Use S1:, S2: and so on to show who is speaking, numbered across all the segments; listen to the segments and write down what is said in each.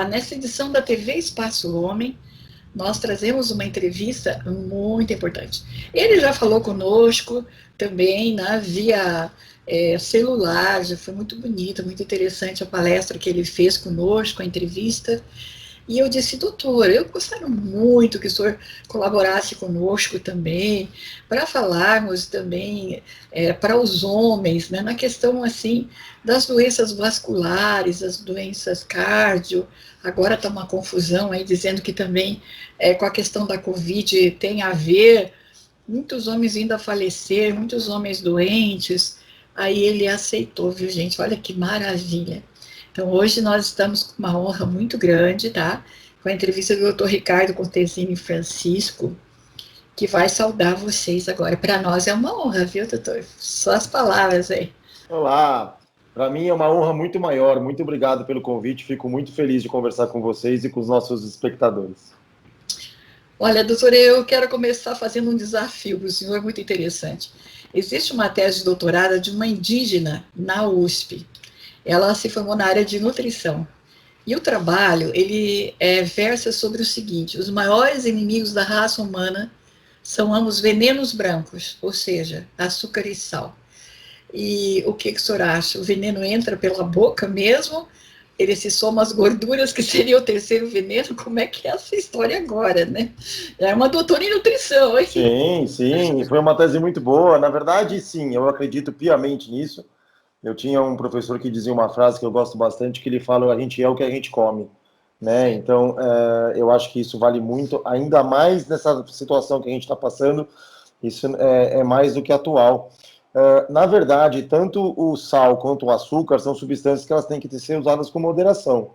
S1: nessa edição da TV Espaço Homem, nós trazemos uma entrevista muito importante. Ele já falou conosco também, né, via celular, já foi muito bonita, muito interessante a palestra que ele fez conosco, a entrevista. E eu disse, doutor, eu gostaria muito que o senhor colaborasse conosco também, para falarmos também para os homens, né, na questão assim das doenças vasculares, as doenças cardio. Agora está uma confusão aí dizendo que também com a questão da Covid tem a ver, muitos homens vindo a falecer, muitos homens doentes. Aí ele aceitou, viu, gente? Olha que maravilha. Então, hoje nós estamos com uma honra muito grande, tá? Com a entrevista do Dr. Ricardo Contesini Francisco, que vai saudar vocês agora. Para nós é uma honra, viu, doutor? Só as palavras aí.
S2: Olá, para mim é uma honra muito maior. Muito obrigado pelo convite. Fico muito feliz de conversar com vocês e com os nossos espectadores.
S1: Olha, doutora, eu quero começar fazendo um desafio para o senhor, muito interessante. Existe uma tese de doutorado de uma indígena na USP. Ela se formou na área de nutrição. E o trabalho, ele versa sobre o seguinte: os maiores inimigos da raça humana são ambos venenos brancos, ou seja, açúcar e sal. E o que o senhor acha? O veneno entra pela boca mesmo? Ele se soma às gorduras, que seria o terceiro veneno? Como é que é essa história agora, né? É uma doutora em nutrição, hein?
S2: Sim, foi uma tese muito boa. Na verdade, sim, eu acredito piamente nisso. Eu tinha um professor que dizia uma frase que eu gosto bastante, que ele fala: a gente é o que a gente come, né? Então, eu acho que isso vale muito, ainda mais nessa situação que a gente está passando, isso é mais do que atual. Na verdade, tanto o sal quanto o açúcar são substâncias que elas têm que ser usadas com moderação.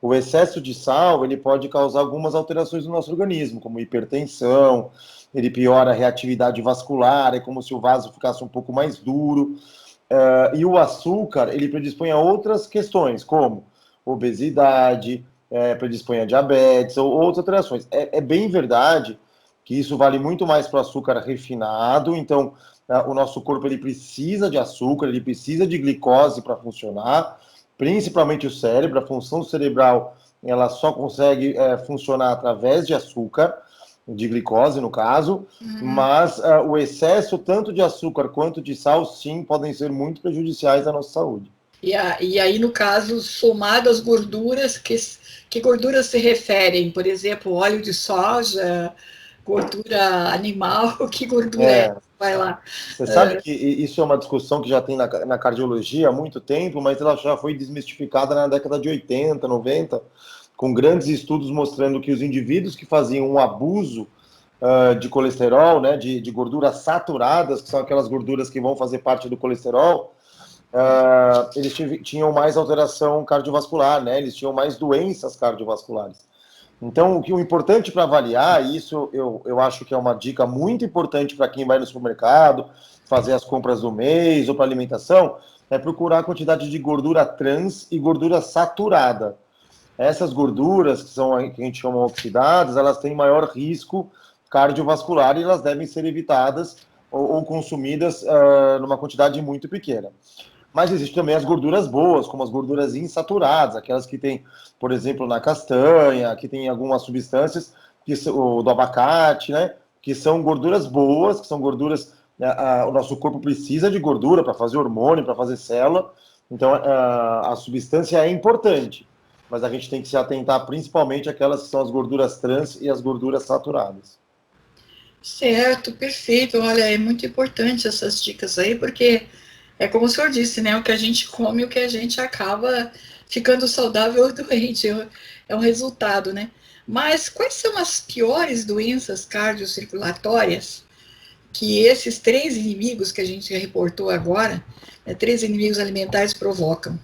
S2: O excesso de sal, ele pode causar algumas alterações no nosso organismo, como hipertensão, ele piora a reatividade vascular, é como se o vaso ficasse um pouco mais duro. E o açúcar, ele predispõe a outras questões, como obesidade, predispõe a diabetes ou outras alterações. É bem verdade que isso vale muito mais para o açúcar refinado, então o nosso corpo ele precisa de açúcar, ele precisa de glicose para funcionar, principalmente o cérebro. A função cerebral ela só consegue funcionar através de açúcar, de glicose no caso, mas o excesso tanto de açúcar quanto de sal, sim, podem ser muito prejudiciais à nossa saúde.
S1: E aí, no caso, somado às gorduras, que gorduras se referem? Por exemplo, óleo de soja, gordura animal, que gordura é? Vai lá.
S2: Você sabe que isso é uma discussão que já tem na cardiologia há muito tempo, mas ela já foi desmistificada na década de 80, 90, com grandes estudos mostrando que os indivíduos que faziam um abuso de colesterol, né, de gorduras saturadas, que são aquelas gorduras que vão fazer parte do colesterol, eles tinham mais alteração cardiovascular, né, eles tinham mais doenças cardiovasculares. Então, o importante para avaliar, isso eu acho que é uma dica muito importante para quem vai no supermercado, fazer as compras do mês ou para alimentação, é procurar a quantidade de gordura trans e gordura saturada. Essas gorduras, que a gente chama oxidadas, elas têm maior risco cardiovascular e elas devem ser evitadas ou consumidas numa quantidade muito pequena. Mas existem também as gorduras boas, como as gorduras insaturadas, aquelas que tem, por exemplo, na castanha, que tem algumas substâncias do abacate, né? Que são gorduras boas, que são gorduras... o nosso corpo precisa de gordura para fazer hormônio, para fazer célula. Então, a substância é importante, mas a gente tem que se atentar principalmente àquelas que são as gorduras trans e as gorduras saturadas.
S1: Certo, perfeito. Olha, é muito importante essas dicas aí, porque é como o senhor disse, né? O que a gente come, o que a gente acaba ficando saudável ou doente. É um resultado, né? Mas quais são as piores doenças cardiocirculatórias que esses três inimigos que a gente reportou agora, né, três inimigos alimentares provocam?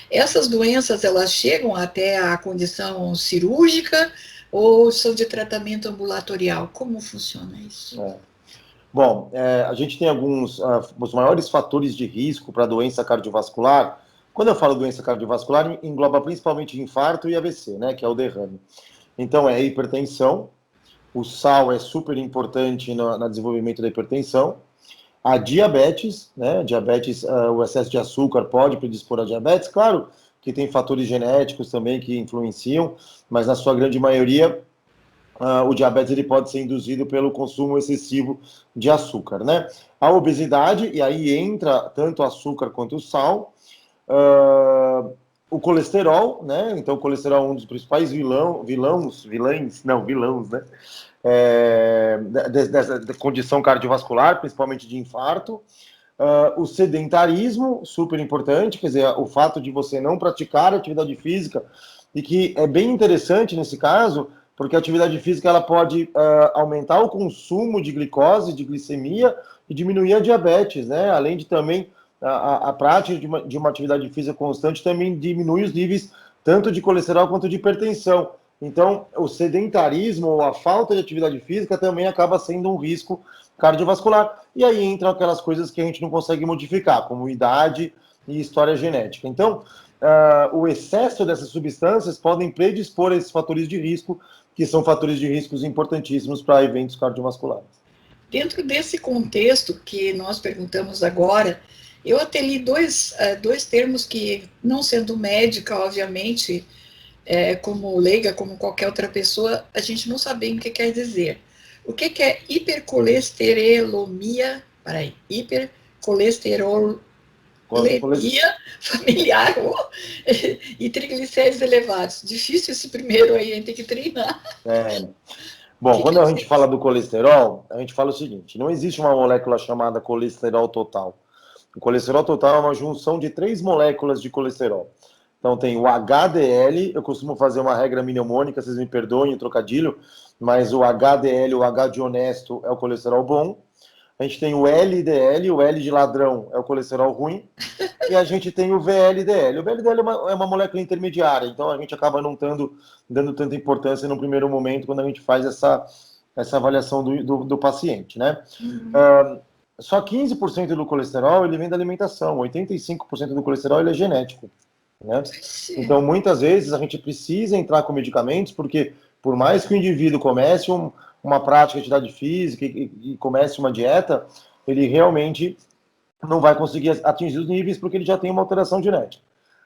S1: Essas doenças, elas chegam até a condição cirúrgica ou são de tratamento ambulatorial? Como funciona isso?
S2: Bom, a gente tem os maiores fatores de risco para doença cardiovascular. Quando eu falo doença cardiovascular, engloba principalmente infarto e AVC, né, que é o derrame. Então, é a hipertensão, o sal é super importante no desenvolvimento da hipertensão, a diabetes, né, o excesso de açúcar pode predispor a diabetes, claro que tem fatores genéticos também que influenciam, mas na sua grande maioria o diabetes ele pode ser induzido pelo consumo excessivo de açúcar, né? A obesidade, e aí entra tanto o açúcar quanto o sal, o colesterol, né? Então o colesterol é um dos principais vilões, né? Dessa condição cardiovascular, principalmente de infarto. O sedentarismo, super importante, quer dizer, o fato de você não praticar atividade física, e que é bem interessante nesse caso, porque a atividade física ela pode aumentar o consumo de glicose, de glicemia, e diminuir a diabetes, né? Além de também a prática de uma atividade física constante também diminui os níveis tanto de colesterol quanto de hipertensão. Então, o sedentarismo ou a falta de atividade física também acaba sendo um risco cardiovascular. E aí entram aquelas coisas que a gente não consegue modificar, como idade e história genética. Então, o excesso dessas substâncias podem predispor a esses fatores de risco, que são fatores de riscos importantíssimos para eventos cardiovasculares.
S1: Dentro desse contexto que nós perguntamos agora, eu até li dois termos que, não sendo médica, obviamente, como leiga, como qualquer outra pessoa, a gente não sabe o que quer dizer. O que é hipercolesterolemia? Hipercolesterolemia familiar e triglicéridos elevados. Difícil esse primeiro aí, a gente tem que treinar.
S2: Bom, quando a gente fala do colesterol, a gente fala o seguinte: não existe uma molécula chamada colesterol total. O colesterol total é uma junção de 3 moléculas de colesterol. Então tem o HDL, eu costumo fazer uma regra mnemônica, vocês me perdoem o trocadilho, mas o HDL, o H de honesto, é o colesterol bom. A gente tem o LDL, o L de ladrão é o colesterol ruim. E a gente tem o VLDL. O VLDL é uma molécula intermediária, então a gente acaba não dando tanta importância no primeiro momento quando a gente faz essa avaliação do paciente, né? Só 15% do colesterol ele vem da alimentação, 85% do colesterol ele é genético, né? Então, muitas vezes a gente precisa entrar com medicamentos, porque por mais que o indivíduo comece uma prática de atividade física e comece uma dieta, ele realmente não vai conseguir atingir os níveis porque ele já tem uma alteração genética.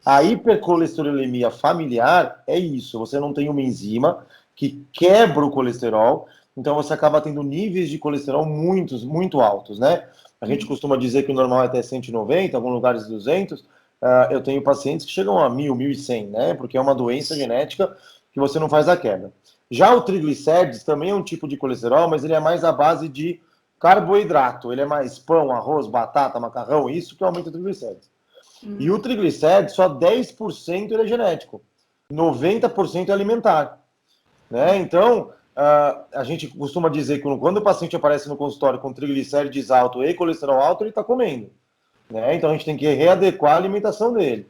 S2: A hipercolesterolemia familiar é isso, você não tem uma enzima que quebra o colesterol, então você acaba tendo níveis de colesterol muito altos, né? A gente costuma dizer que o normal é até 190, em alguns lugares 200, eu tenho pacientes que chegam a 1.000, 1.100, né? Porque é uma doença genética que você não faz a quebra. Já o triglicérides também é um tipo de colesterol, mas ele é mais à base de carboidrato, ele é mais pão, arroz, batata, macarrão, isso que aumenta o triglicérides. E o triglicérides, só 10% ele é genético, 90% é alimentar, né? Então, a gente costuma dizer que quando o paciente aparece no consultório com triglicérides alto e colesterol alto, ele está comendo, né? Então a gente tem que readequar a alimentação dele.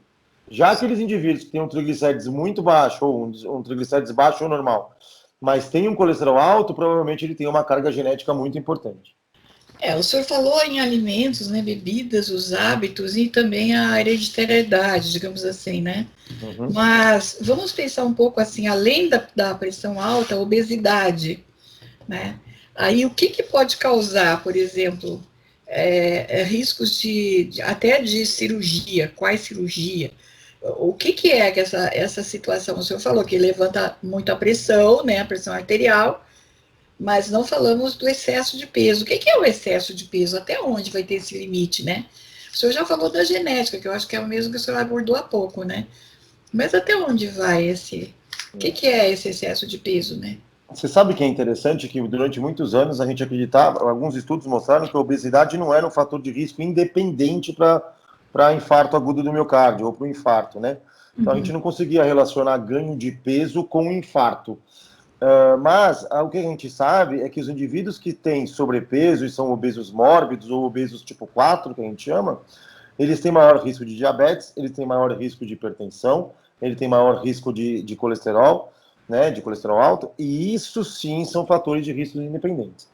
S2: Já aqueles indivíduos que têm um triglicérides muito baixo, ou um triglicérides baixo ou normal, mas tem um colesterol alto, provavelmente ele tem uma carga genética muito importante.
S1: O senhor falou em alimentos, né, bebidas, os hábitos e também a hereditariedade, digamos assim, né? Mas vamos pensar um pouco assim, além da pressão alta, a obesidade, né? Aí o que pode causar, por exemplo, riscos até de cirurgia? Quais cirurgia? O que é essa situação? O senhor falou que levanta muito a pressão, né, a pressão arterial, mas não falamos do excesso de peso. O que é o excesso de peso? Até onde vai ter esse limite, né? O senhor já falou da genética, que eu acho que é o mesmo que o senhor abordou há pouco, né? Mas até onde vai esse... O que é esse excesso de peso, né?
S2: Você sabe que é interessante que durante muitos anos a gente acreditava, alguns estudos mostraram que a obesidade não era um fator de risco independente para infarto agudo do miocárdio ou para o infarto, né? Então a gente não conseguia relacionar ganho de peso com infarto. Mas o que a gente sabe é que os indivíduos que têm sobrepeso e são obesos mórbidos ou obesos tipo 4, que a gente chama, eles têm maior risco de diabetes, eles têm maior risco de hipertensão, ele tem maior risco de colesterol, né, de colesterol alto, e isso sim são fatores de risco independentes.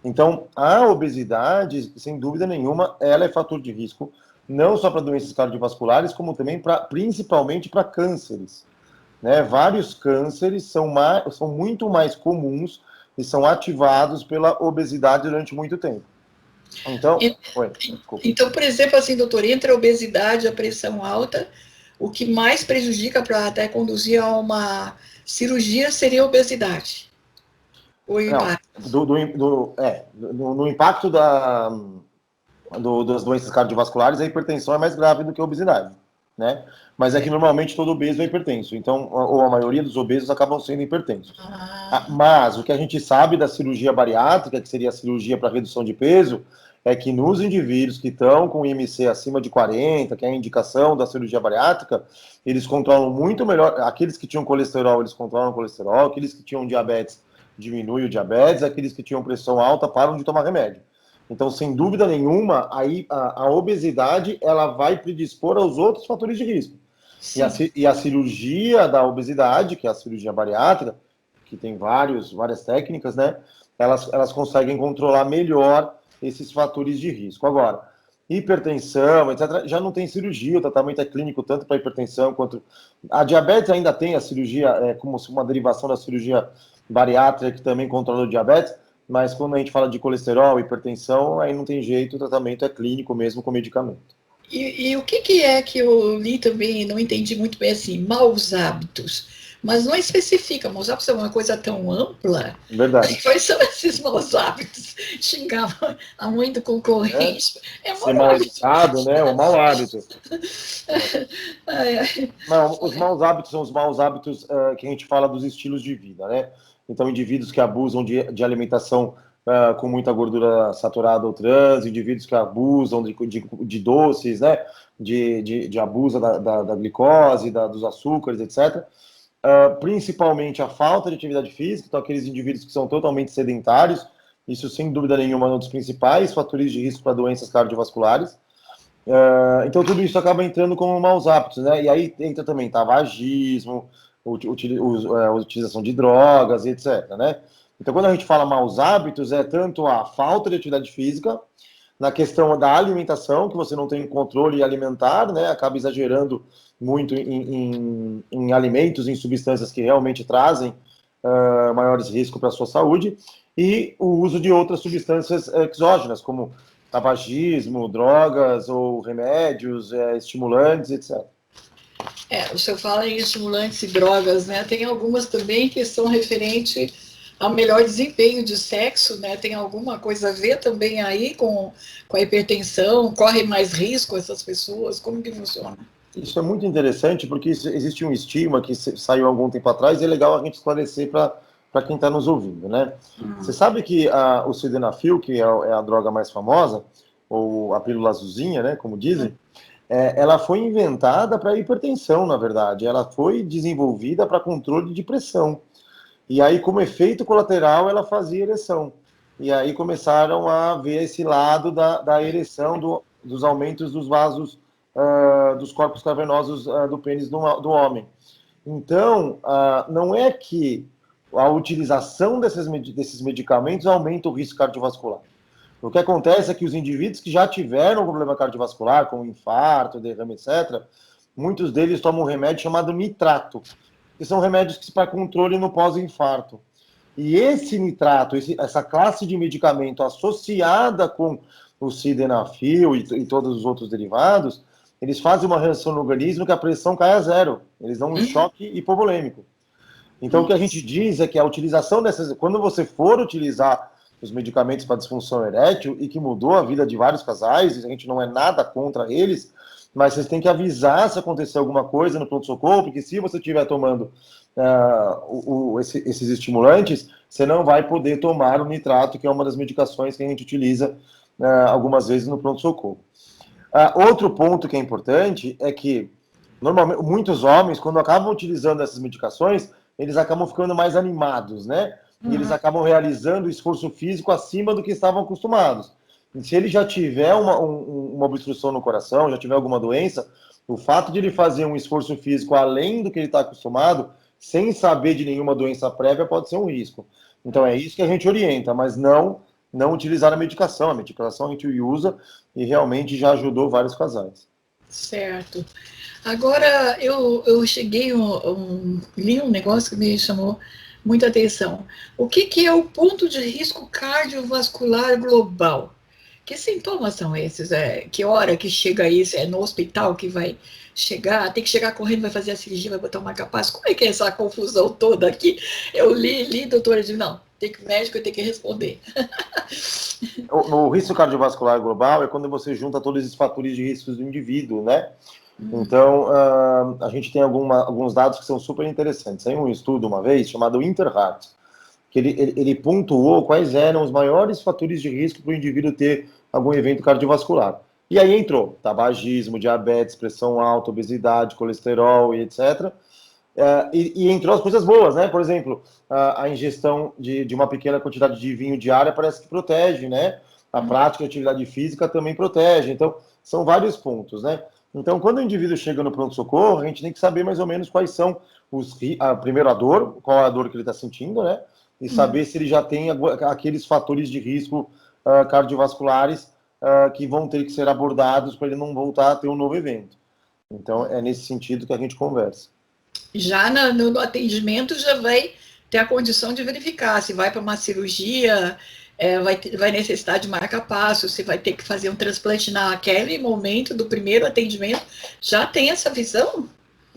S2: Então, a obesidade, sem dúvida nenhuma, ela é fator de risco, não só para doenças cardiovasculares, como também principalmente para cânceres. Né? Vários cânceres são muito mais comuns e são ativados pela obesidade durante muito tempo. Então,
S1: então, por exemplo, assim, doutor, entre a obesidade e a pressão alta, o que mais prejudica para até conduzir a uma cirurgia seria a obesidade. O
S2: Não,
S1: impacto.
S2: no impacto das doenças cardiovasculares, a hipertensão é mais grave do que a obesidade, né? Mas é que normalmente todo obeso é hipertenso, então, ou a maioria dos obesos acabam sendo hipertensos. Mas o que a gente sabe da cirurgia bariátrica, que seria a cirurgia para redução de peso, é que nos indivíduos que estão com IMC acima de 40, que é a indicação da cirurgia bariátrica, eles controlam muito melhor, aqueles que tinham colesterol, eles controlam o colesterol, aqueles que tinham diabetes, diminuem o diabetes, aqueles que tinham pressão alta param de tomar remédio. Então, sem dúvida nenhuma, aí a obesidade ela vai predispor aos outros fatores de risco. E a cirurgia da obesidade, que é a cirurgia bariátrica, que tem várias técnicas, né? Elas conseguem controlar melhor esses fatores de risco. Agora, hipertensão, etc., já não tem cirurgia, o tratamento é clínico tanto para hipertensão quanto... A diabetes ainda tem a cirurgia, como uma derivação da cirurgia bariátrica, que também controla o diabetes, mas quando a gente fala de colesterol, hipertensão, aí não tem jeito, o tratamento é clínico mesmo com medicamento.
S1: E o que é que eu li também, não entendi muito bem assim, maus hábitos, mas não especifica, maus hábitos é uma coisa tão ampla.
S2: Verdade.
S1: Quais são esses maus hábitos? Xingava a mãe do concorrente.
S2: Ser mal educado, né? O mau hábito. Não, os maus hábitos são os maus hábitos que a gente fala dos estilos de vida, né? Então, indivíduos que abusam de alimentação com muita gordura saturada ou trans, indivíduos que abusam de doces, né? De abuso da glicose, dos açúcares, etc. Principalmente a falta de atividade física, então aqueles indivíduos que são totalmente sedentários, isso sem dúvida nenhuma é um dos principais fatores de risco para doenças cardiovasculares. Então tudo isso acaba entrando como maus hábitos, né? E aí entra também tabagismo, utilização de drogas, etc, né? Então quando a gente fala maus hábitos, é tanto a falta de atividade física, na questão da alimentação, que você não tem controle alimentar, né? Acaba exagerando muito em alimentos, em substâncias que realmente trazem maiores riscos para a sua saúde, e o uso de outras substâncias exógenas, como tabagismo, drogas ou remédios, estimulantes, etc.
S1: O senhor fala em estimulantes e drogas, né? Tem algumas também que são referentes ao melhor desempenho de sexo, né? Tem alguma coisa a ver também aí com a hipertensão? Corre mais risco essas pessoas? Como que funciona?
S2: Isso é muito interessante, porque existe um estigma que saiu há algum tempo atrás, e é legal a gente esclarecer para quem está nos ouvindo, né? Você sabe que o sildenafil, que é a droga mais famosa, ou a pílula azulzinha, né, como dizem, ela foi inventada para hipertensão, na verdade. Ela foi desenvolvida para controle de pressão. E aí, como efeito colateral, ela fazia ereção. E aí começaram a ver esse lado da ereção, dos aumentos dos vasos, dos corpos cavernosos do pênis do homem. Então, não é que a utilização desses medicamentos aumenta o risco cardiovascular. O que acontece é que os indivíduos que já tiveram problema cardiovascular, como infarto, derrame, etc., muitos deles tomam um remédio chamado nitrato, que são remédios que para controle no pós-infarto. E esse nitrato, essa classe de medicamento associada com o sildenafil e todos os outros derivados, eles fazem uma reação no organismo que a pressão cai a zero. Eles dão um choque hipovolêmico. Então, o que a gente diz é que a utilização dessas... Quando você for utilizar os medicamentos para disfunção erétil, e que mudou a vida de vários casais, a gente não é nada contra eles, mas vocês têm que avisar se acontecer alguma coisa no pronto-socorro, porque se você estiver tomando esses estimulantes, você não vai poder tomar o nitrato, que é uma das medicações que a gente utiliza algumas vezes no pronto-socorro. Outro ponto que é importante é que, normalmente, muitos homens, quando acabam utilizando essas medicações, eles acabam ficando mais animados, né? E eles acabam realizando esforço físico acima do que estavam acostumados. E se ele já tiver uma obstrução no coração, já tiver alguma doença, o fato de ele fazer um esforço físico além do que ele está acostumado, sem saber de nenhuma doença prévia, pode ser um risco. Então é isso que a gente orienta, mas não utilizar a medicação. A medicação a gente usa e realmente já ajudou vários casais.
S1: Certo. Agora, eu cheguei, li um negócio que me chamou muita atenção. O que é o ponto de risco cardiovascular global? Que sintomas são esses? Que hora que chega isso? É no hospital que vai chegar? Tem que chegar correndo, vai fazer a cirurgia, vai botar um marca-passo? Como é que é essa confusão toda aqui? Eu li, doutora, de não, tem que o médico tem que responder.
S2: O risco cardiovascular global é quando você junta todos esses fatores de riscos do indivíduo, né? Então, a gente tem alguns dados que são super interessantes. Tem um estudo uma vez chamado Interheart, que ele pontuou quais eram os maiores fatores de risco para o indivíduo ter algum evento cardiovascular. E aí entrou tabagismo, diabetes, pressão alta, obesidade, colesterol e etc. E entrou as coisas boas, né? Por exemplo, a ingestão de uma pequena quantidade de vinho diária parece que protege, né? A prática de atividade física também protege. Então, são vários pontos, né? Então, quando o indivíduo chega no pronto-socorro, a gente tem que saber mais ou menos quais são primeiro a dor, qual é a dor que ele está sentindo, né? E saber se ele já tem aqueles fatores de risco cardiovasculares que vão ter que ser abordados para ele não voltar a ter um novo evento. Então, é nesse sentido que a gente conversa.
S1: Já no atendimento já vai ter a condição de verificar se vai para uma cirurgia, vai necessitar de marca-passo, se vai ter que fazer um transplante naquele momento do primeiro atendimento. Já tem essa visão?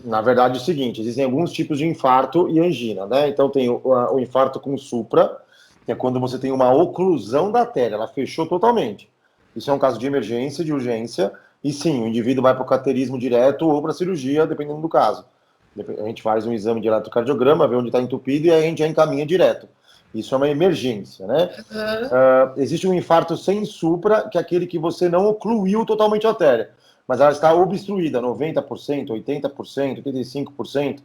S2: Na verdade é o seguinte, existem alguns tipos de infarto e angina, né? Então tem o infarto com supra, que é quando você tem uma oclusão da artéria, ela fechou totalmente. Isso é um caso de emergência, de urgência, e sim, o indivíduo vai para o cateterismo direto ou para a cirurgia, dependendo do caso. A gente faz um exame de eletrocardiograma, vê onde está entupido e aí a gente já encaminha direto. Isso é uma emergência, né? Existe um infarto sem supra, que é aquele que você não ocluiu totalmente a artéria, mas ela está obstruída, 90%, 80%, 85%.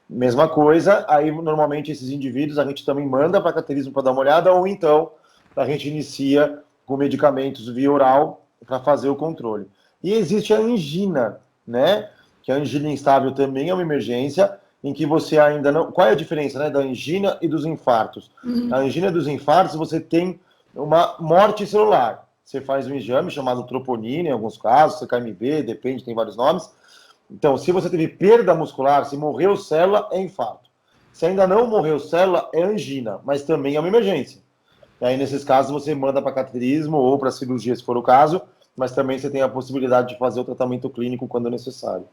S2: Mesma coisa, aí normalmente esses indivíduos a gente também manda para cateterismo para dar uma olhada, ou então a gente inicia com medicamentos via oral para fazer o controle. E existe a angina, né? Que a angina instável também é uma emergência, em que você ainda não... Qual é a diferença, né, da angina e dos infartos? A angina dos infartos, você tem uma morte celular. Você faz um exame chamado troponina, em alguns casos, CKMB, depende, tem vários nomes. Então, se você teve perda muscular, se morreu célula, é infarto. Se ainda não morreu célula, é angina, mas também é uma emergência. E aí, nesses casos, você manda para cateterismo ou para cirurgia, se for o caso, mas também você tem a possibilidade de fazer o tratamento clínico quando necessário.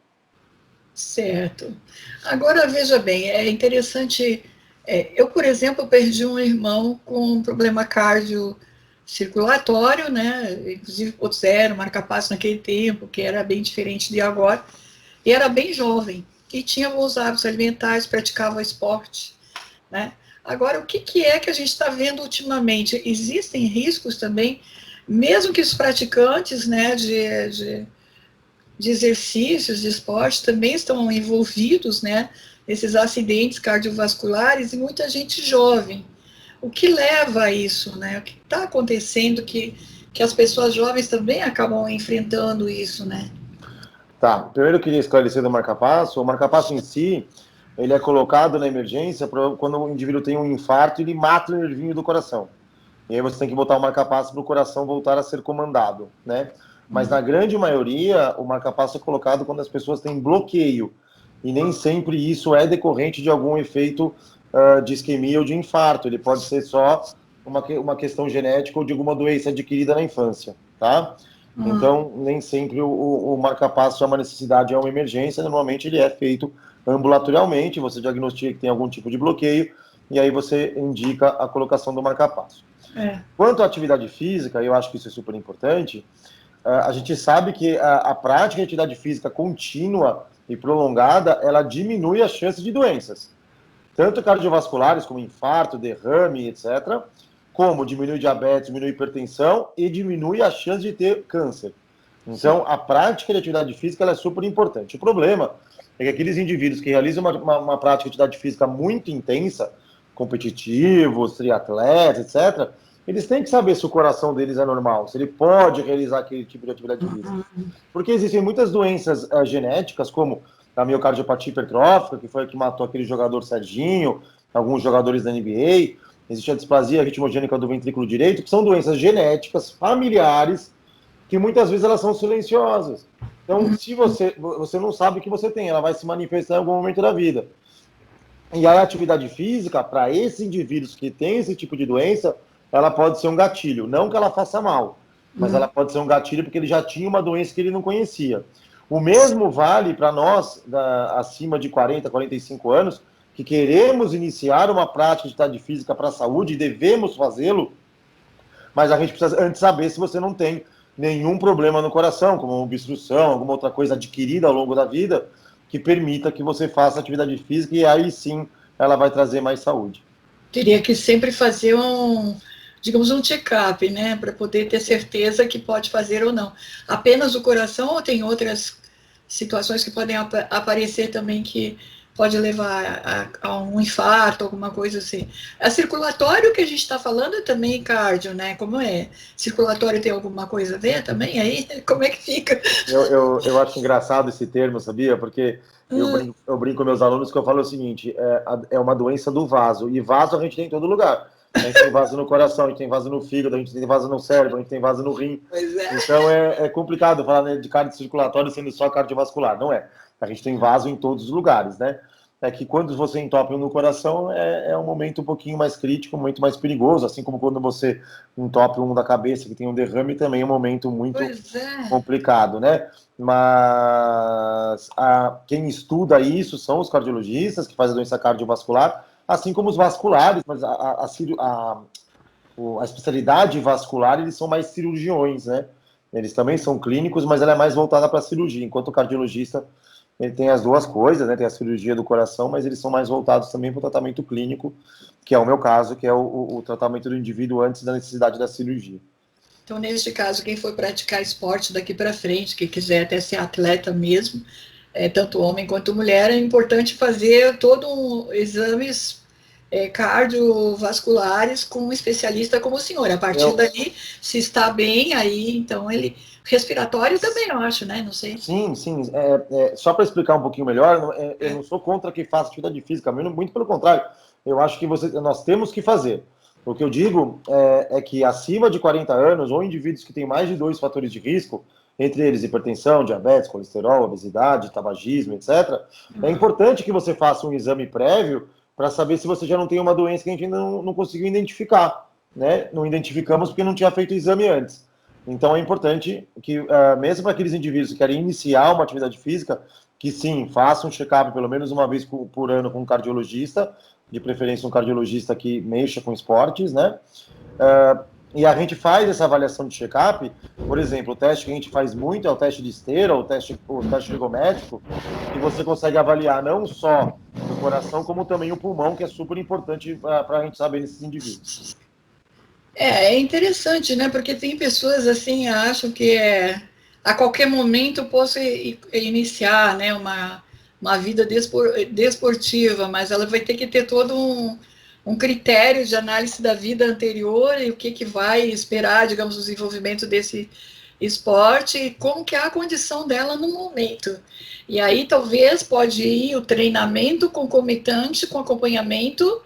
S1: Certo. Agora, veja bem, é interessante. Eu, por exemplo, perdi um irmão com um problema cardiocirculatório, né? Inclusive puseram marca-passo naquele tempo, que era bem diferente de agora, e era bem jovem, e tinha bons hábitos alimentares, praticava esporte, né? Agora, o que é que a gente está vendo ultimamente? Existem riscos também, mesmo que os praticantes, né, de exercícios, de esporte, também estão envolvidos, né, nesses acidentes cardiovasculares e muita gente jovem. O que leva a isso, né? O que está acontecendo que as pessoas jovens também acabam enfrentando isso, né?
S2: Tá, primeiro eu queria esclarecer do marca-passo. O marca-passo em si, ele é colocado na emergência quando o indivíduo tem um infarto e ele mata o nervinho do coração. E aí você tem que botar o marca-passo para o coração voltar a ser comandado, né? Mas na grande maioria, o marca-passo é colocado quando as pessoas têm bloqueio. E nem sempre isso é decorrente de algum efeito de isquemia ou de infarto. Ele pode ser só uma questão genética ou de alguma doença adquirida na infância, tá? Então, nem sempre o marca-passo é uma necessidade, é uma emergência. Normalmente ele é feito ambulatorialmente, você diagnostica que tem algum tipo de bloqueio e aí você indica a colocação do marca-passo. Quanto à atividade física, eu acho que isso é super importante. A gente sabe que a prática de atividade física contínua e prolongada, ela diminui as chances de doenças, tanto cardiovasculares como infarto, derrame, etc., como diminui diabetes, diminui hipertensão e diminui a chance de ter câncer. Então, a prática de atividade física ela é super importante. O problema é que aqueles indivíduos que realizam uma prática de atividade física muito intensa, competitivos, triatletas, etc., eles têm que saber se o coração deles é normal, se ele pode realizar aquele tipo de atividade física. Porque existem muitas doenças genéticas, como a miocardiopatia hipertrófica, que foi a que matou aquele jogador Serginho, alguns jogadores da NBA. Existe a displasia ritmogênica do ventrículo direito, que são doenças genéticas, familiares, que muitas vezes elas são silenciosas. Então, se você não sabe que você tem, ela vai se manifestar em algum momento da vida. E a atividade física, para esses indivíduos que têm esse tipo de doença, ela pode ser um gatilho. Não que ela faça mal, mas ela pode ser um gatilho porque ele já tinha uma doença que ele não conhecia. O mesmo vale para nós, acima de 40, 45 anos, que queremos iniciar uma prática de atividade física para a saúde e devemos fazê-lo, mas a gente precisa antes saber se você não tem nenhum problema no coração, como obstrução, alguma outra coisa adquirida ao longo da vida, que permita que você faça atividade física e aí sim ela vai trazer mais saúde.
S1: Teria que sempre fazer digamos, um check-up, né, para poder ter certeza que pode fazer ou não. Apenas o coração ou tem outras situações que podem aparecer também que pode levar a um infarto, alguma coisa assim. A circulatório que a gente está falando é também cardio, né? Como é? Circulatório tem alguma coisa a ver também aí? Como é que fica?
S2: Eu acho engraçado esse termo, sabia? Porque eu brinco com meus alunos que eu falo o seguinte, é uma doença do vaso, e vaso a gente tem em todo lugar. A gente tem vaso no coração, a gente tem vaso no fígado, a gente tem vaso no cérebro, a gente tem vaso no rim. Então é complicado falar, né, de cardiocirculatório sendo só cardiovascular. Não é. A gente tem vaso em todos os lugares, né? É que quando você entope no coração é um momento um pouquinho mais crítico, um momento mais perigoso, assim como quando você entope um da cabeça, que tem um derrame, também é um momento muito complicado, né? Mas quem estuda isso são os cardiologistas, que fazem a doença cardiovascular, assim como os vasculares, mas a especialidade vascular, eles são mais cirurgiões, né? Eles também são clínicos, mas ela é mais voltada para a cirurgia, enquanto o cardiologista ele tem as duas coisas, né? Tem a cirurgia do coração, mas eles são mais voltados também para o tratamento clínico, que é o meu caso, que é o tratamento do indivíduo antes da necessidade da cirurgia.
S1: Então, neste caso, quem for praticar esporte daqui para frente, que quiser até ser atleta mesmo, tanto homem quanto mulher, é importante fazer todo exames cardiovasculares com um especialista como o senhor. A partir dali, se está bem, aí, então, ele... Respiratório também, eu acho, né? Não sei.
S2: Sim. Só para explicar um pouquinho melhor, eu não sou contra que faça atividade física, muito pelo contrário. Eu acho que nós temos que fazer. O que eu digo é que acima de 40 anos, ou indivíduos que têm mais de 2 fatores de risco, entre eles hipertensão, diabetes, colesterol, obesidade, tabagismo, etc., é importante que você faça um exame prévio para saber se você já não tem uma doença que a gente ainda não conseguiu identificar, né? Não identificamos porque não tinha feito o exame antes. Então é importante que, mesmo para aqueles indivíduos que querem iniciar uma atividade física, que sim, façam um check-up pelo menos uma vez por ano com um cardiologista, de preferência um cardiologista que mexa com esportes, né? E a gente faz essa avaliação de check-up, por exemplo, o teste que a gente faz muito é o teste de esteira, o teste ergométrico, que você consegue avaliar não só o coração, como também o pulmão, que é super importante para a gente saber nesses indivíduos.
S1: É interessante, né? Porque tem pessoas assim, acham que a qualquer momento eu posso iniciar, né, uma vida desportiva, mas ela vai ter que ter todo um critério de análise da vida anterior e o que vai esperar, digamos, o desenvolvimento desse esporte e como que é a condição dela no momento. E aí talvez pode ir o treinamento concomitante com acompanhamento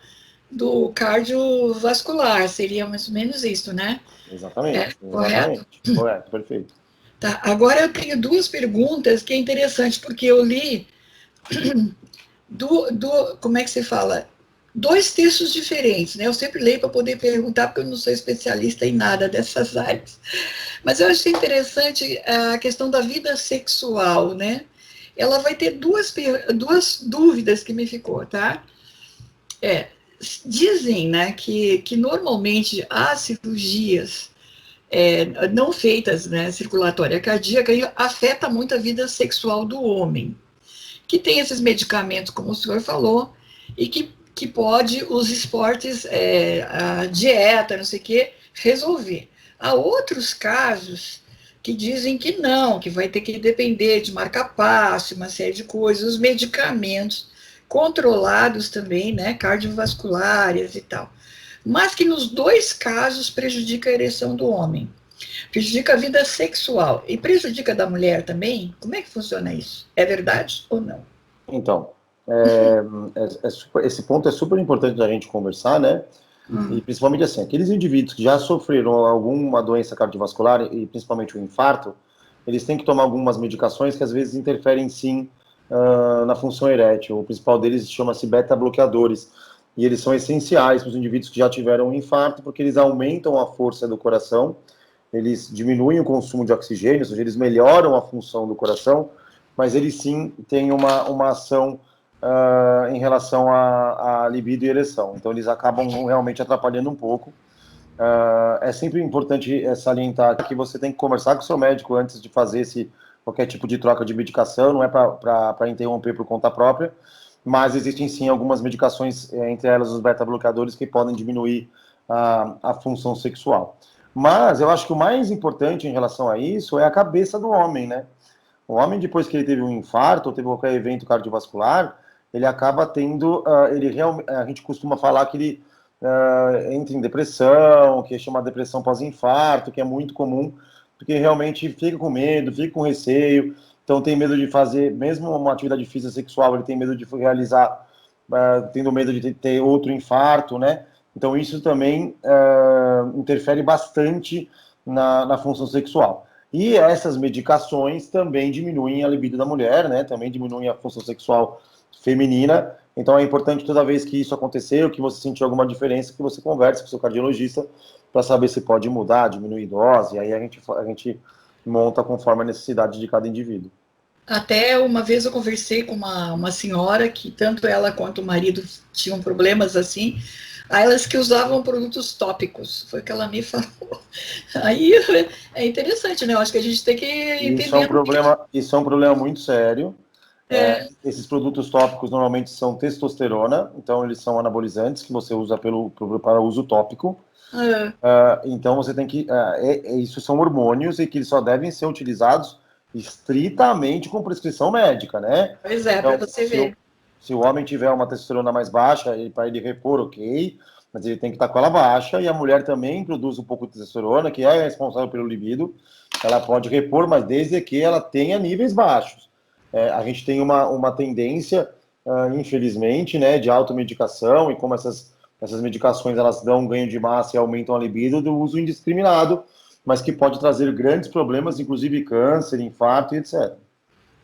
S1: do cardiovascular, seria mais ou menos isso, né?
S2: Exatamente. Correto, perfeito.
S1: Tá, agora eu tenho 2 perguntas que é interessante, porque eu li como é que se fala? 2 textos diferentes, né? Eu sempre leio para poder perguntar, porque eu não sou especialista em nada dessas áreas. Mas eu achei interessante a questão da vida sexual, né? Ela vai ter duas dúvidas que me ficou, tá? Dizem, né, que normalmente as cirurgias não feitas, né, circulatória cardíaca, afeta muito a vida sexual do homem, que tem esses medicamentos, como o senhor falou, e que pode os esportes, a dieta, não sei o quê, resolver. Há outros casos que dizem que não, que vai ter que depender de marca-passo, uma série de coisas, os medicamentos controlados também, né, cardiovasculares e tal, mas que nos 2 casos prejudica a ereção do homem, prejudica a vida sexual e prejudica da mulher também. Como é que funciona isso? É verdade ou não?
S2: Então, esse ponto é super importante da gente conversar, né? E principalmente assim, aqueles indivíduos que já sofreram alguma doença cardiovascular e principalmente o infarto, eles têm que tomar algumas medicações que às vezes interferem sim na função erétil. O principal deles chama-se beta-bloqueadores, e eles são essenciais para os indivíduos que já tiveram um infarto, porque eles aumentam a força do coração eles diminuem o consumo de oxigênio, ou seja, eles melhoram a função do coração, mas eles sim têm uma ação em relação à libido e ereção. Então, eles acabam realmente atrapalhando um pouco. É sempre importante salientar que você tem que conversar com o seu médico antes de fazer qualquer tipo de troca de medicação, não é para interromper por conta própria, mas existem sim algumas medicações, entre elas os beta-bloqueadores, que podem diminuir a função sexual. Mas eu acho que o mais importante em relação a isso é a cabeça do homem, né? O homem, depois que ele teve um infarto ou teve qualquer evento cardiovascular, ele acaba tendo, a gente costuma falar que ele entra em depressão, que chama depressão pós-infarto, que é muito comum, porque realmente fica com medo, fica com receio, então tem medo de fazer, mesmo uma atividade física sexual, ele tem medo de realizar, tendo medo de ter outro infarto, né? Então isso também interfere bastante na função sexual. E essas medicações também diminuem a libido da mulher, né? Também diminuem a função sexual feminina. Então é importante toda vez que isso acontecer, ou que você sentir alguma diferença, que você converse com o seu cardiologista para saber se pode mudar, diminuir dose, e aí a gente monta conforme a necessidade de cada indivíduo.
S1: Até uma vez eu conversei com uma senhora que tanto ela quanto o marido tinham problemas assim, aí elas que usavam produtos tópicos, foi o que ela me falou. Aí é interessante, né? Eu acho que a gente tem que ir
S2: Isso é um problema muito sério. Esses produtos tópicos normalmente são testosterona, então eles são anabolizantes que você usa para uso tópico. Então você tem que. Isso são hormônios e que eles só devem ser utilizados estritamente com prescrição médica, né?
S1: Pois é,
S2: Então,
S1: para você ver.
S2: se o homem tiver uma testosterona mais baixa, para ele repor, ok, mas ele tem que estar com ela baixa, e a mulher também produz um pouco de testosterona, que é responsável pelo libido, ela pode repor, mas desde que ela tenha níveis baixos. A gente tem uma tendência, infelizmente, né, de automedicação, e como essas medicações elas dão um ganho de massa e aumentam a libido, do uso indiscriminado, mas que pode trazer grandes problemas, inclusive câncer, infarto e etc.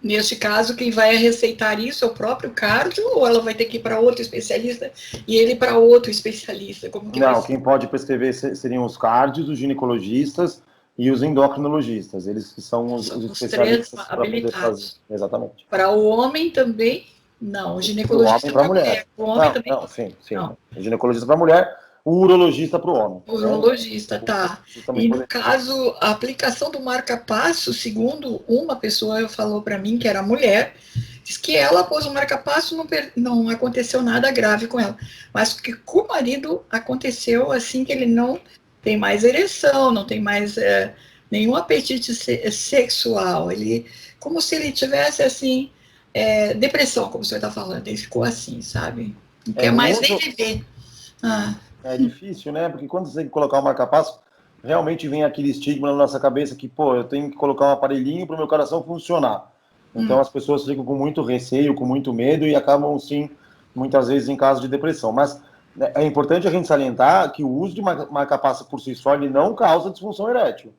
S1: Neste caso, quem vai receitar isso é o próprio cardio, ou ela vai ter que ir para outro especialista e ele para outro especialista? Como que
S2: Não, quem pode prescrever seriam os cardios, os ginecologistas e os endocrinologistas. Eles que são os especialistas para poder fazer. Exatamente.
S1: Para o homem também? Não, o ginecologista
S2: para a mulher.
S1: O homem também.
S2: Não, sim. Não. O ginecologista para a mulher, o urologista para o homem.
S1: O urologista, tá. E no caso, a aplicação do marca-passo, segundo uma pessoa falou para mim, que era mulher, diz que ela pôs o marca-passo, não aconteceu nada grave com ela. Mas que com o marido aconteceu assim que ele não tem mais ereção, não tem mais nenhum apetite sexual. Ele, como se ele tivesse assim, depressão, como o senhor está falando. Ele ficou assim, sabe? Não quer mais nem viver.
S2: É difícil, né? Porque quando você tem que colocar o marca-passo, realmente vem aquele estigma na nossa cabeça que, pô, eu tenho que colocar um aparelhinho para o meu coração funcionar. Então as pessoas ficam com muito receio, com muito medo e acabam, sim, muitas vezes em caso de depressão. Mas é importante a gente salientar que o uso de marca-passo por si só, ele não causa disfunção erétil.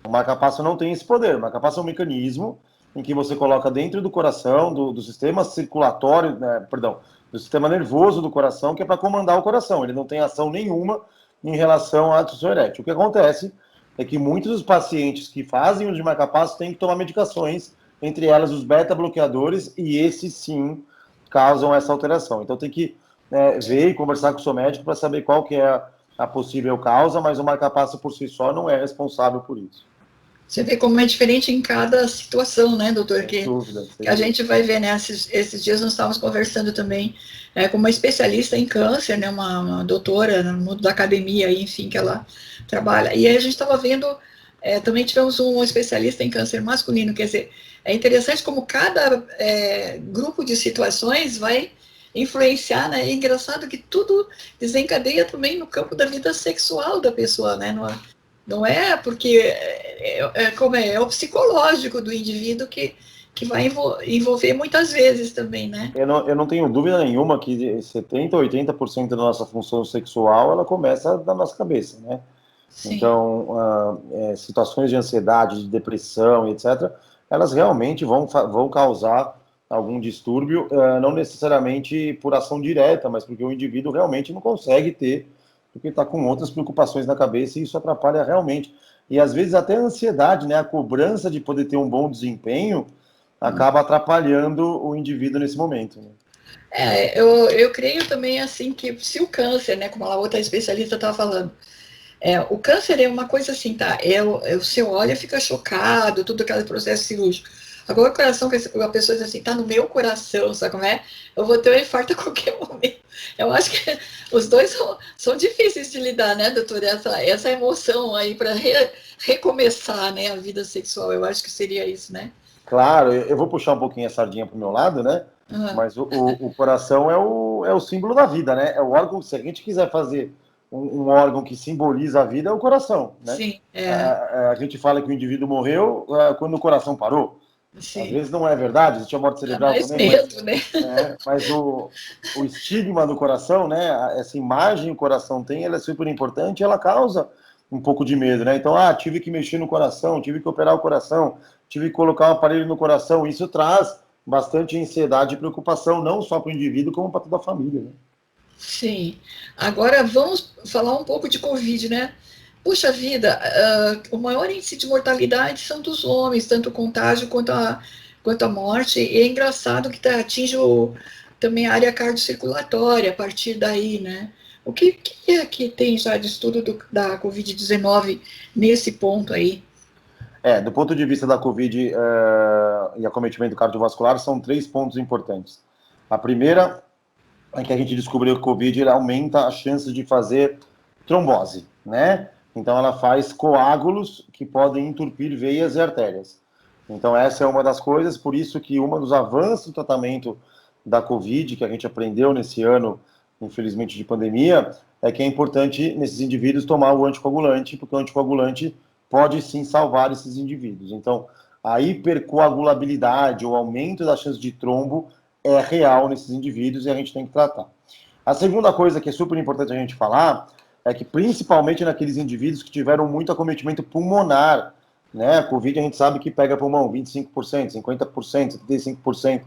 S2: O marca-passo não tem esse poder. O marca-passo é um mecanismo em que você coloca dentro do coração, do sistema circulatório, do sistema nervoso do coração, que é para comandar o coração. Ele não tem ação nenhuma em relação à disfunção erétil. O que acontece é que muitos dos pacientes que fazem uso de marca-passo têm que tomar medicações, entre elas os beta-bloqueadores, e esses sim causam essa alteração. Então tem que ver e conversar com o seu médico para saber qual que é a possível causa, mas o marca-passo por si só não é responsável por isso.
S1: Você vê como é diferente em cada situação, né, doutor? Que a gente vai ver, né? Esses dias nós estávamos conversando também com uma especialista em câncer, né? Uma doutora no mundo da academia, enfim, que ela trabalha. E aí a gente estava vendo, também tivemos um especialista em câncer masculino. Quer dizer, é interessante como cada grupo de situações vai influenciar, né? É engraçado que tudo desencadeia também no campo da vida sexual da pessoa, né? Não é porque é o psicológico do indivíduo que vai envolver muitas vezes também, né?
S2: Eu não tenho dúvida nenhuma que 70%, 80% da nossa função sexual, ela começa da nossa cabeça, né? Sim. Então, situações de ansiedade, de depressão, etc., elas realmente vão causar algum distúrbio, não necessariamente por ação direta, mas porque o indivíduo realmente não consegue ter, porque está com outras preocupações na cabeça e isso atrapalha realmente. e às vezes até a ansiedade, né? A cobrança de poder ter um bom desempenho acaba atrapalhando o indivíduo nesse momento, né?
S1: Eu creio também assim que se o câncer, né, como a outra especialista estava falando, o câncer é uma coisa assim, tá? Você olha e fica chocado, tudo aquele processo cirúrgico. Agora o coração, a pessoa diz assim, tá no meu coração, sabe como é? Eu vou ter um infarto a qualquer momento. Eu acho que os dois são difíceis de lidar, né, doutora? Essa emoção aí para recomeçar, né, a vida sexual, eu acho que seria isso, né?
S2: Claro, eu vou puxar um pouquinho a sardinha para o meu lado, né?
S1: Uhum.
S2: Mas o coração é o símbolo da vida, né? É o órgão, se a gente quiser fazer um órgão que simboliza a vida, é o coração, né?
S1: Sim,
S2: A gente fala que o indivíduo morreu quando o coração parou. Às
S1: sim.
S2: vezes não é verdade, existe a morte
S1: Dá
S2: cerebral
S1: mais
S2: também, mas,
S1: medo, né?
S2: mas o estigma do coração, né? Essa imagem que o coração tem, ela é super importante e ela causa um pouco de medo, né? Então, tive que mexer no coração, tive que operar o coração, tive que colocar um aparelho no coração. Isso traz bastante ansiedade e preocupação, não só para o indivíduo, como para toda a família, né?
S1: Sim. Agora vamos falar um pouco de Covid, né? Puxa vida, o maior índice de mortalidade são dos homens, tanto o contágio quanto a morte. E é engraçado que atinge também a área cardiocirculatória a partir daí, né? O que é que tem já de estudo da Covid-19 nesse ponto aí?
S2: Do ponto de vista da Covid e acometimento cardiovascular, são 3 pontos importantes. A primeira é que a gente descobriu que o Covid ele aumenta a chance de fazer trombose, né? Então ela faz coágulos que podem entupir veias e artérias. Então essa é uma das coisas, por isso que um dos avanços do tratamento da Covid, que a gente aprendeu nesse ano, infelizmente, de pandemia, é que é importante nesses indivíduos tomar o anticoagulante, porque o anticoagulante pode sim salvar esses indivíduos. Então, a hipercoagulabilidade, o aumento da chance de trombo é real nesses indivíduos e a gente tem que tratar. A segunda coisa que é super importante a gente falar é que, principalmente naqueles indivíduos que tiveram muito acometimento pulmonar, né? A Covid a gente sabe que pega pulmão 25%, 50%, 75%.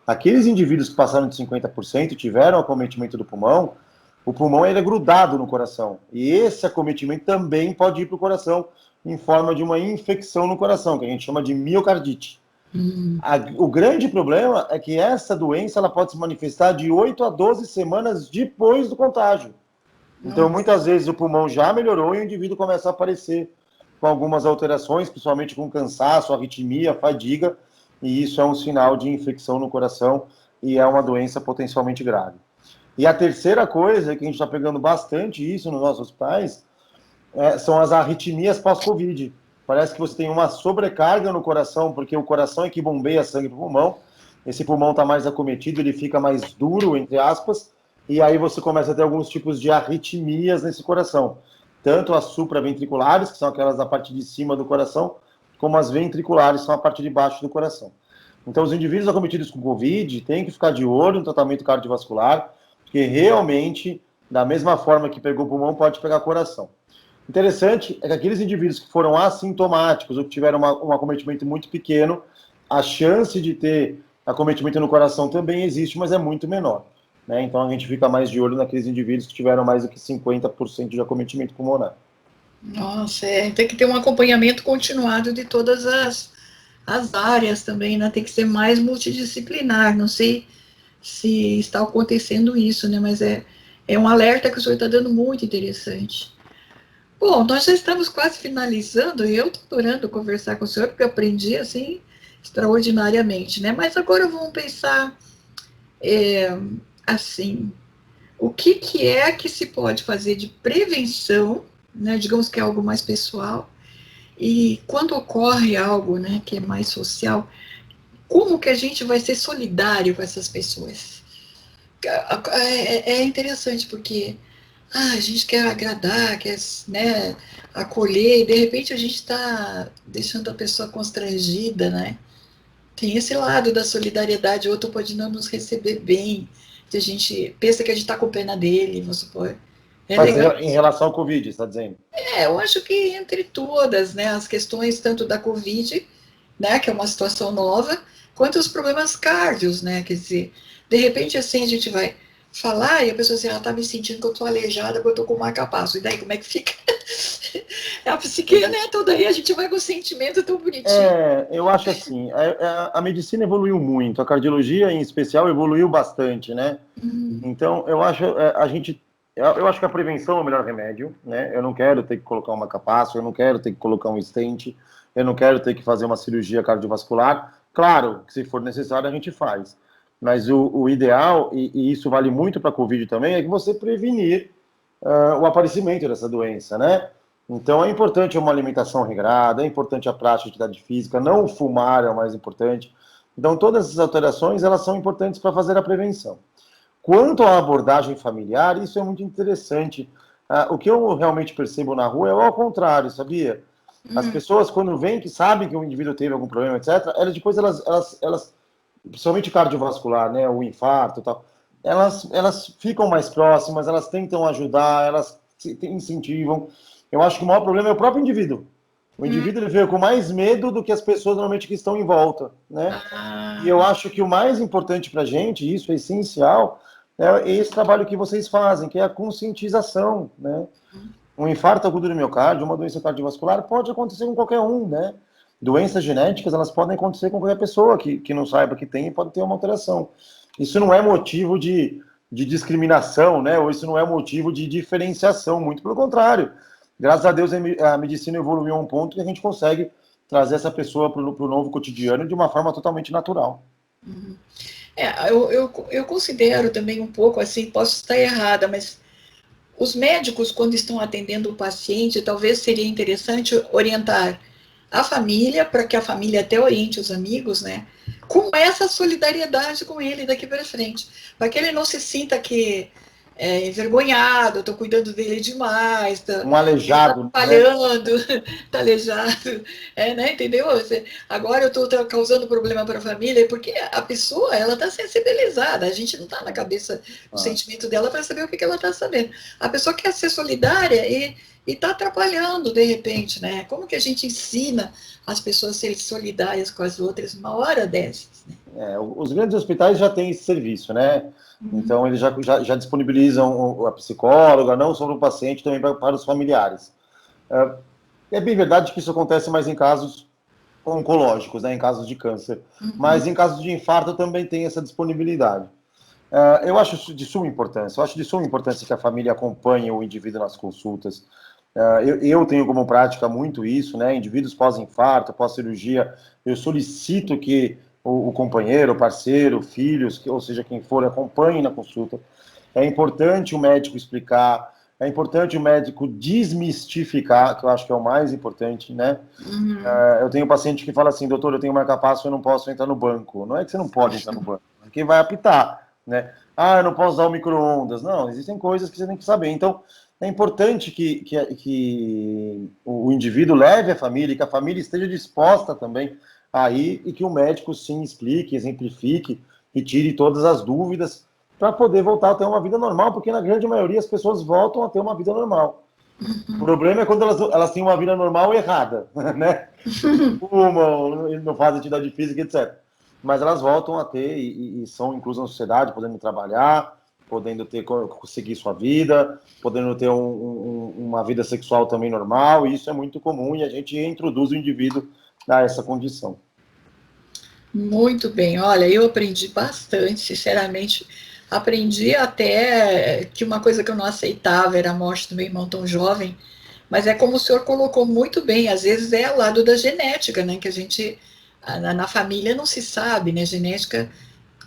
S2: Aqueles indivíduos que passaram de 50% e tiveram acometimento do pulmão, o pulmão ele é grudado no coração. E esse acometimento também pode ir para o coração em forma de uma infecção no coração, que a gente chama de miocardite. O grande problema é que essa doença ela pode se manifestar de 8 a 12 semanas depois do contágio. Então,
S1: Nossa.
S2: muitas vezes o pulmão já melhorou e o indivíduo começa a aparecer com algumas alterações, principalmente com cansaço, arritmia, fadiga, e isso é um sinal de infecção no coração e é uma doença potencialmente grave. E a terceira coisa, que a gente está pegando bastante isso nos nossos hospitais, são as arritmias pós-Covid. Parece que você tem uma sobrecarga no coração, porque o coração é que bombeia sangue para o pulmão. Esse pulmão está mais acometido, ele fica mais duro, entre aspas, e aí você começa a ter alguns tipos de arritmias nesse coração. Tanto as supraventriculares, que são aquelas da parte de cima do coração, como as ventriculares, que são a parte de baixo do coração. Então, os indivíduos acometidos com Covid têm que ficar de olho no tratamento cardiovascular, porque realmente, da mesma forma que pegou o pulmão, pode pegar o coração. Interessante é que aqueles indivíduos que foram assintomáticos ou que tiveram um acometimento muito pequeno, a chance de ter acometimento no coração também existe, mas é muito menor. Né? Então a gente fica mais de olho naqueles indivíduos que tiveram mais do que 50% de acometimento pulmonar.
S1: Nossa, tem que ter um acompanhamento continuado de todas as áreas também, né? Tem que ser mais multidisciplinar. Não sei se está acontecendo isso, né? Mas é um alerta que o senhor está dando muito interessante. Bom, nós já estamos quase finalizando e eu estou adorando conversar com o senhor, porque eu aprendi assim extraordinariamente, né? Mas agora vamos pensar assim, o que é que se pode fazer de prevenção, né? Digamos que é algo mais pessoal, e quando ocorre algo, né, que é mais social, como que a gente vai ser solidário com essas pessoas? É interessante porque a gente quer agradar, quer, né, acolher, e de repente a gente está deixando a pessoa constrangida, né? Tem esse lado da solidariedade, o outro pode não nos receber bem, que a gente pensa que a gente está com pena dele, vamos supor. É
S2: Mas
S1: legal.
S2: em relação ao Covid, você está dizendo?
S1: Eu acho que entre todas, né, as questões tanto da Covid, né, que é uma situação nova, quanto os problemas cárdios, né, quer dizer, de repente assim a gente vai falar e a pessoa assim, ela tá me sentindo que eu tô aleijada, que eu tô com marca-passo, e daí como é que fica? A psique, né? Toda aí a gente vai com o sentimento tão bonitinho.
S2: Eu acho assim, a medicina evoluiu muito, a cardiologia em especial evoluiu bastante, né? Então, eu acho que a prevenção é o melhor remédio, né? Eu não quero ter que colocar uma capaço, eu não quero ter que colocar um stent, eu não quero ter que fazer uma cirurgia cardiovascular. Claro, que se for necessário a gente faz. Mas o ideal, e isso vale muito para a Covid também, é que você prevenir o aparecimento dessa doença, né? Então é importante uma alimentação regrada, é importante a prática de atividade física, não fumar é o mais importante. Então todas essas alterações, elas são importantes para fazer a prevenção. Quanto à abordagem familiar, isso é muito interessante. O que eu realmente percebo na rua é ao contrário, sabia? As pessoas, quando vêm, que sabem que o indivíduo teve algum problema, etc., elas principalmente cardiovascular, né, o infarto e tal, elas ficam mais próximas, elas tentam ajudar, elas incentivam. Eu acho que o maior problema é o próprio indivíduo. O indivíduo ele veio com mais medo do que as pessoas normalmente que estão em volta, né? E eu acho que o mais importante para a gente, isso é essencial, é esse trabalho que vocês fazem, que é a conscientização, né? Um infarto agudo do miocárdio, uma doença cardiovascular, pode acontecer com qualquer um, né? Doenças genéticas, elas podem acontecer com qualquer pessoa que não saiba que tem e pode ter uma alteração. Isso não é motivo de discriminação, né? Ou isso não é motivo de diferenciação, muito pelo contrário. Graças a Deus a medicina evoluiu a um ponto que a gente consegue trazer essa pessoa para o novo cotidiano de uma forma totalmente natural.
S1: Eu considero também um pouco assim, posso estar errada, mas os médicos, quando estão atendendo o paciente, talvez seria interessante orientar a família, para que a família até oriente os amigos, né? Com essa solidariedade com ele daqui para frente, para que ele não se sinta que envergonhado, estou cuidando dele demais,
S2: um aleijado,
S1: tá falhando, né? Tá aleijado, né? Entendeu? Agora eu estou causando problema para a família, porque a pessoa, ela está sensibilizada, a gente não está na cabeça do sentimento dela para saber o que ela está sabendo. A pessoa quer ser solidária e está atrapalhando, de repente, né? Como que a gente ensina as pessoas a serem solidárias com as outras numa hora dessas? Né?
S2: Os grandes hospitais já têm esse serviço, né? Então, eles já disponibilizam a psicóloga, não só para o paciente, também para os familiares. É bem verdade que isso acontece mais em casos oncológicos, né, em casos de câncer. Mas em casos de infarto também tem essa disponibilidade. Eu acho de suma importância. Eu acho de suma importância que a família acompanhe o indivíduo nas consultas. Eu tenho como prática muito isso, né? Indivíduos pós-infarto, pós-cirurgia, eu solicito que o companheiro, o parceiro, filhos, ou seja, quem for, acompanhe na consulta. É importante o médico explicar, é importante o médico desmistificar, que eu acho que é o mais importante, né? Eu tenho um paciente que fala assim, doutor, eu tenho marca-passo, eu não posso entrar no banco. Não é que você não pode entrar no banco, é que vai apitar, né? Eu não posso usar o micro-ondas. Não, existem coisas que você tem que saber. Então, é importante que o indivíduo leve a família, que a família esteja disposta também aí e que o médico sim explique, exemplifique e tire todas as dúvidas para poder voltar a ter uma vida normal, porque na grande maioria as pessoas voltam a ter uma vida normal. O problema é quando elas têm uma vida normal errada, né? Fumam, não fazem atividade física, etc. Mas elas voltam a ter e são inclusas na sociedade, podendo trabalhar, podendo conseguir sua vida, podendo ter uma vida sexual também normal, e isso é muito comum e a gente introduz o indivíduo a essa condição.
S1: Muito bem, olha, eu aprendi bastante, sinceramente, aprendi até que uma coisa que eu não aceitava era a morte do meu irmão tão jovem, mas é como o senhor colocou muito bem, às vezes é ao lado da genética, né, que a gente, na família não se sabe, né, genética,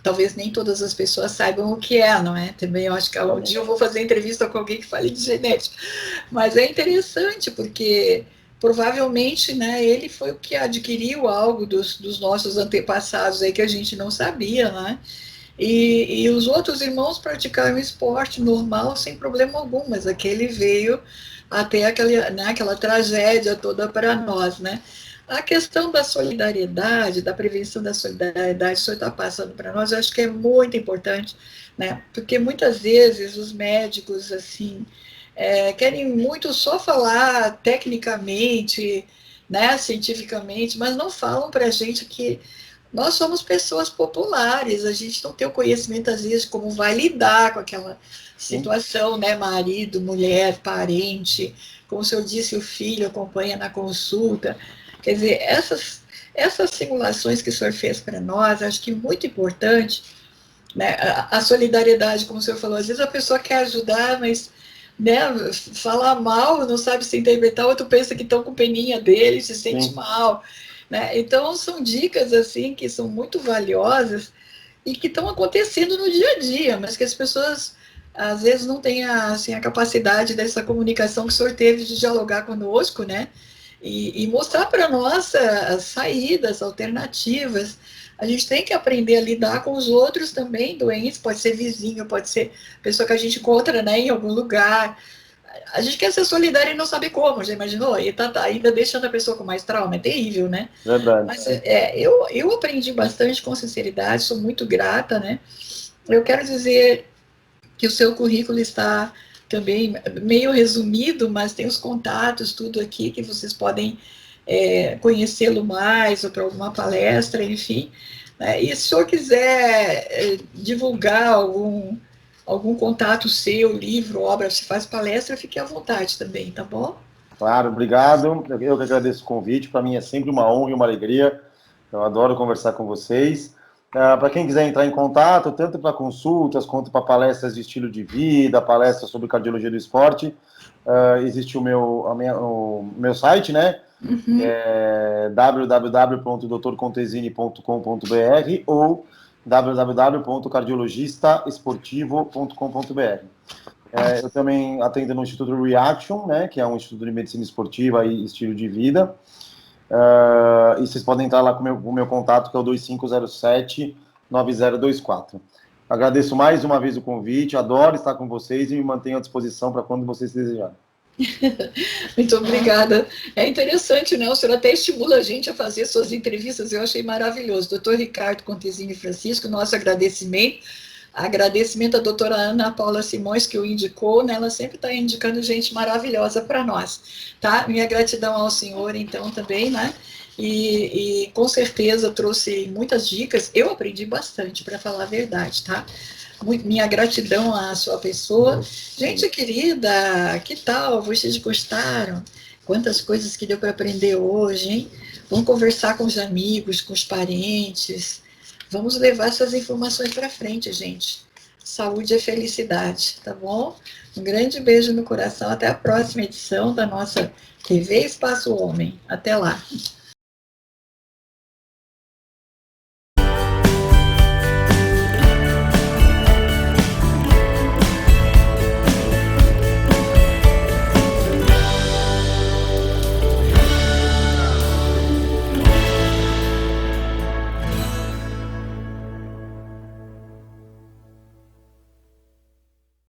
S1: talvez nem todas as pessoas saibam o que é, não é? Também eu acho que um dia eu vou fazer entrevista com alguém que fale de genética, mas é interessante, porque provavelmente, né, ele foi o que adquiriu algo dos nossos antepassados aí que a gente não sabia, né? E os outros irmãos praticaram esporte normal sem problema algum, mas aquele veio até aquela tragédia toda para nós, né? A questão da solidariedade, da prevenção da solidariedade, que o senhor está passando para nós, eu acho que é muito importante, né? Porque muitas vezes os médicos, assim, querem muito só falar tecnicamente, né, cientificamente, mas não falam para a gente que nós somos pessoas populares, a gente não tem o conhecimento, às vezes, como vai lidar com aquela situação, né, marido, mulher, parente, como o senhor disse, o filho acompanha na consulta. Quer dizer, essas simulações que o senhor fez para nós, acho que muito importante, né? A solidariedade, como o senhor falou, às vezes a pessoa quer ajudar, mas, né, falar mal, não sabe se interpretar, outro pensa que estão com peninha dele, se sente
S2: Sim.
S1: mal, né? Então, são dicas, assim, que são muito valiosas e que estão acontecendo no dia a dia, mas que as pessoas, às vezes, não têm assim, a capacidade dessa comunicação que o senhor teve de dialogar conosco, né? E mostrar para nós as saídas, alternativas. A gente tem que aprender a lidar com os outros também, doentes, pode ser vizinho, pode ser pessoa que a gente encontra, né, em algum lugar. A gente quer ser solidário e não sabe como, já imaginou? E tá ainda deixando a pessoa com mais trauma, é terrível, né?
S2: Verdade.
S1: Mas eu aprendi bastante com sinceridade, sou muito grata, né? Eu quero dizer que o seu currículo está também meio resumido, mas tem os contatos, tudo aqui, que vocês podem conhecê-lo mais, ou para alguma palestra, enfim. Né? E se o senhor quiser divulgar algum contato seu, livro, obra, se faz palestra, fique à vontade também, tá bom?
S2: Claro, obrigado. Eu que agradeço o convite. Para mim é sempre uma honra e uma alegria. Eu adoro conversar com vocês. Para quem quiser entrar em contato, tanto para consultas quanto para palestras de estilo de vida, palestras sobre cardiologia do esporte, existe o meu site, né?
S1: Uhum.
S2: É www.drcontesini.com.br ou www.cardiologistaesportivo.com.br. Eu também atendo no Instituto Reaction, né, que é um instituto de medicina esportiva e estilo de vida. E vocês podem entrar lá com o meu contato, que é o 2507-9024. Agradeço mais uma vez o convite, adoro estar com vocês e me mantenho à disposição para quando vocês desejarem.
S1: Muito obrigada. É interessante, né? O senhor até estimula a gente a fazer suas entrevistas, eu achei maravilhoso. Doutor Ricardo Contesini Francisco, nosso agradecimento. Agradecimento à doutora Ana Paula Simões, que o indicou, né? Ela sempre está indicando gente maravilhosa para nós, tá? Minha gratidão ao senhor, então, também, né? E com certeza trouxe muitas dicas. Eu aprendi bastante, para falar a verdade, tá? Minha gratidão à sua pessoa. Gente querida, que tal? Vocês gostaram? Quantas coisas que deu para aprender hoje, hein? Vamos conversar com os amigos, com os parentes. Vamos levar essas informações para frente, gente. Saúde é felicidade, tá bom? Um grande beijo no coração. Até a próxima edição da nossa TV Espaço Homem. Até lá.